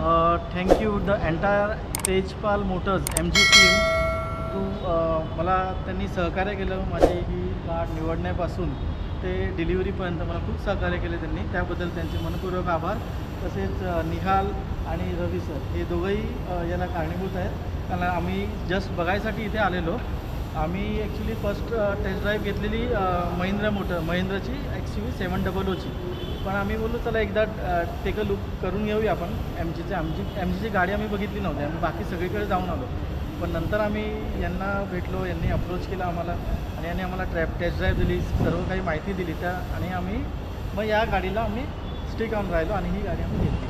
Thank you the entire Tejpal Motors MG team तू मला त्यांनी सहकार्य केलं. माझी ही कार निवडण्यापासून ते डिलिव्हरीपर्यंत मला खूप सहकार्य केले त्यांनी. त्याबद्दल त्यांचे मनपूर्वक आभार. तसेच निहाल आणि रवी सर हे दोघंही याला कारणीभूत आहेत. कारण आम्ही जस्ट बघायसाठी इथे आलेलो. आम्ही ॲक्च्युली फर्स्ट टेस्ट ड्राईव्ह घेतलेली महिंद्राची XUV 700ची. पण आम्ही बोललो चला एकदा टेक अ लुक करून घेऊया आपण. MGची गाडी आम्ही बघितली नव्हती. आम्ही बाकी सगळीकडे जाऊन आलो. पण नंतर आम्ही यांना भेटलो, यांनी अप्रोच केला आम्हाला आणि यांनी आम्हाला टेस्ट ड्राईव्ह दिली, सर्व काही माहिती दिली आणि आम्ही मग या गाडीला आम्ही स्टिक ऑन राहिलो आणि ही गाडी आम्ही घेतली.